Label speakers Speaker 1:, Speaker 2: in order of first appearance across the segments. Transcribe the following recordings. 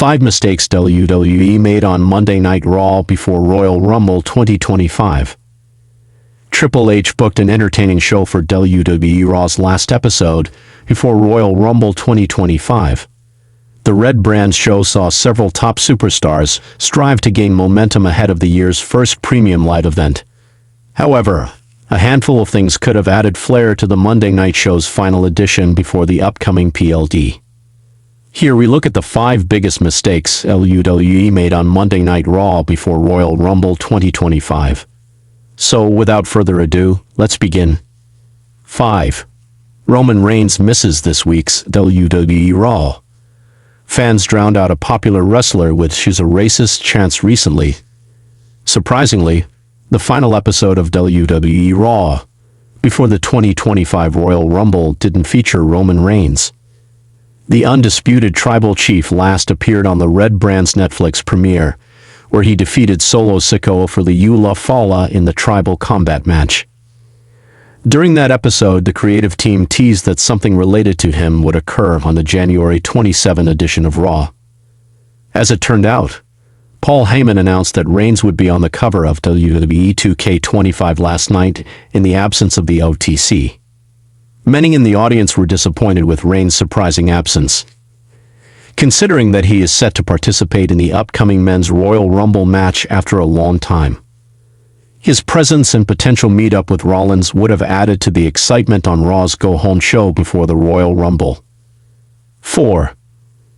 Speaker 1: 5 mistakes WWE made on Monday Night Raw before Royal Rumble 2025. Triple H booked an entertaining show for WWE Raw's last episode before Royal Rumble 2025. The Red Brand show saw several top superstars strive to gain momentum ahead of the year's first premium live event. However, a handful of things could have added flair to the Monday Night Show's final edition before the upcoming PLD. Here we look at the 5 biggest mistakes WWE made on Monday Night Raw before Royal Rumble 2025. So, without further ado, let's begin. 5. Roman Reigns misses this week's WWE Raw. Fans drowned out a popular wrestler with "she's a racist" chants recently. Surprisingly, the final episode of WWE Raw before the 2025 Royal Rumble didn't feature Roman Reigns. The undisputed tribal chief last appeared on the Red Brand's Netflix premiere, where he defeated Solo Sikoa for the Eula Fala in the tribal combat match. During that episode, the creative team teased that something related to him would occur on the January 27 edition of Raw. As it turned out, Paul Heyman announced that Reigns would be on the cover of WWE 2K25 last night in the absence of the OTC. Many in the audience were disappointed with Reigns' surprising absence, considering that he is set to participate in the upcoming Men's Royal Rumble match after a long time. His presence and potential meetup with Rollins would have added to the excitement on Raw's go-home show before the Royal Rumble. 4.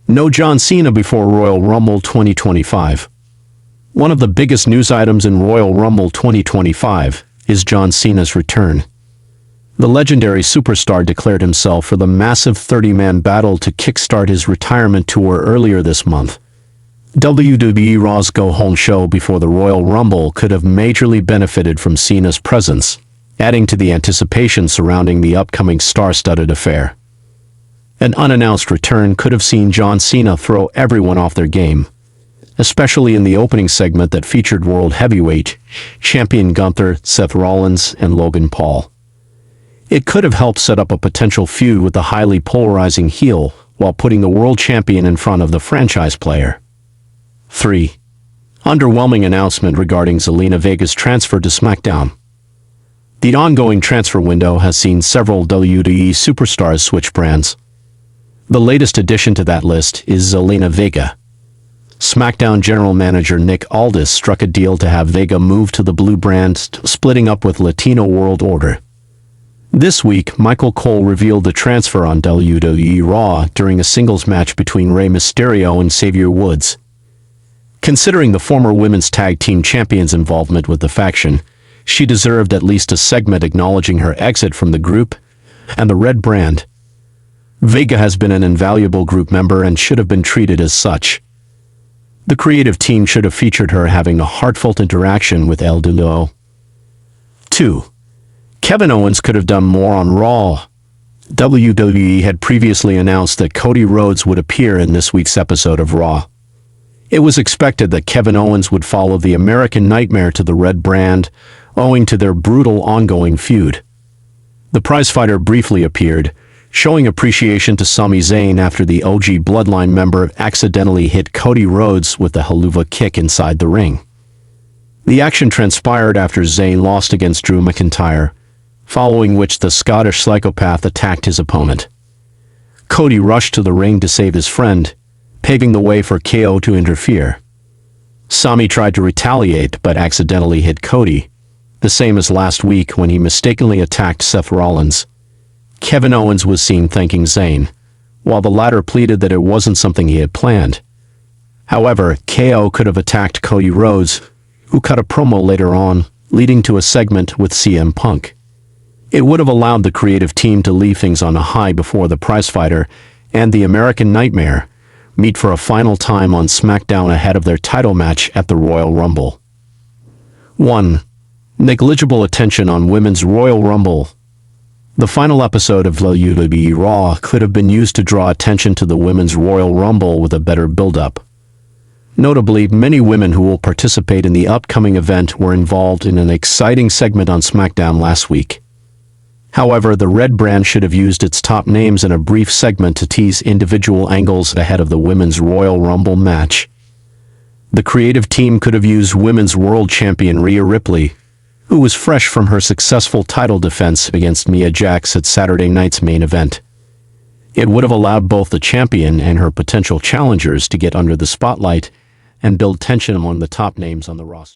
Speaker 1: No John Cena before Royal Rumble 2025. One of the biggest news items in Royal Rumble 2025 is John Cena's return. The legendary superstar declared himself for the massive 30-man battle to kickstart his retirement tour earlier this month. WWE Raw's go-home show before the Royal Rumble could have majorly benefited from Cena's presence, adding to the anticipation surrounding the upcoming star-studded affair. An unannounced return could have seen John Cena throw everyone off their game, especially in the opening segment that featured World Heavyweight Champion Gunther, Seth Rollins, and Logan Paul. It could have helped set up a potential feud with the highly polarizing heel while putting the world champion in front of the franchise player. 3. Underwhelming announcement regarding Zelina Vega's transfer to SmackDown. The ongoing transfer window has seen several WWE superstars switch brands. The latest addition to that list is Zelina Vega. SmackDown General Manager Nick Aldis struck a deal to have Vega move to the blue brand, splitting up with Latino World Order. This week, Michael Cole revealed the transfer on WWE Raw during a singles match between Rey Mysterio and Xavier Woods. Considering the former women's tag team champion's involvement with the faction, she deserved at least a segment acknowledging her exit from the group and the Red Brand. Vega has been an invaluable group member and should have been treated as such. The creative team should have featured her having a heartfelt interaction with El Dulo. 2. Kevin Owens could have done more on Raw. WWE had previously announced that Cody Rhodes would appear in this week's episode of Raw. It was expected that Kevin Owens would follow the American Nightmare to the Red Brand, owing to their brutal ongoing feud. The prizefighter briefly appeared, showing appreciation to Sami Zayn after the OG Bloodline member accidentally hit Cody Rhodes with the Helluva Kick inside the ring. The action transpired after Zayn lost against Drew McIntyre, following which the Scottish psychopath attacked his opponent. Cody rushed to the ring to save his friend, paving the way for KO to interfere. Sami tried to retaliate but accidentally hit Cody, the same as last week when he mistakenly attacked Seth Rollins. Kevin Owens was seen thanking Zayn, while the latter pleaded that it wasn't something he had planned. However, KO could have attacked Cody Rhodes, who cut a promo later on, leading to a segment with CM Punk. It would have allowed the creative team to leave things on a high before the prizefighter and the American Nightmare meet for a final time on SmackDown ahead of their title match at the Royal Rumble. 1. Negligible attention on Women's Royal Rumble. The final episode of WWE Raw could have been used to draw attention to the Women's Royal Rumble with a better build-up. Notably, many women who will participate in the upcoming event were involved in an exciting segment on SmackDown last week. However, the Red brand should have used its top names in a brief segment to tease individual angles ahead of the Women's Royal Rumble match. The creative team could have used Women's World Champion Rhea Ripley, who was fresh from her successful title defense against Mia Jax at Saturday night's main event. It would have allowed both the champion and her potential challengers to get under the spotlight and build tension among the top names on the roster.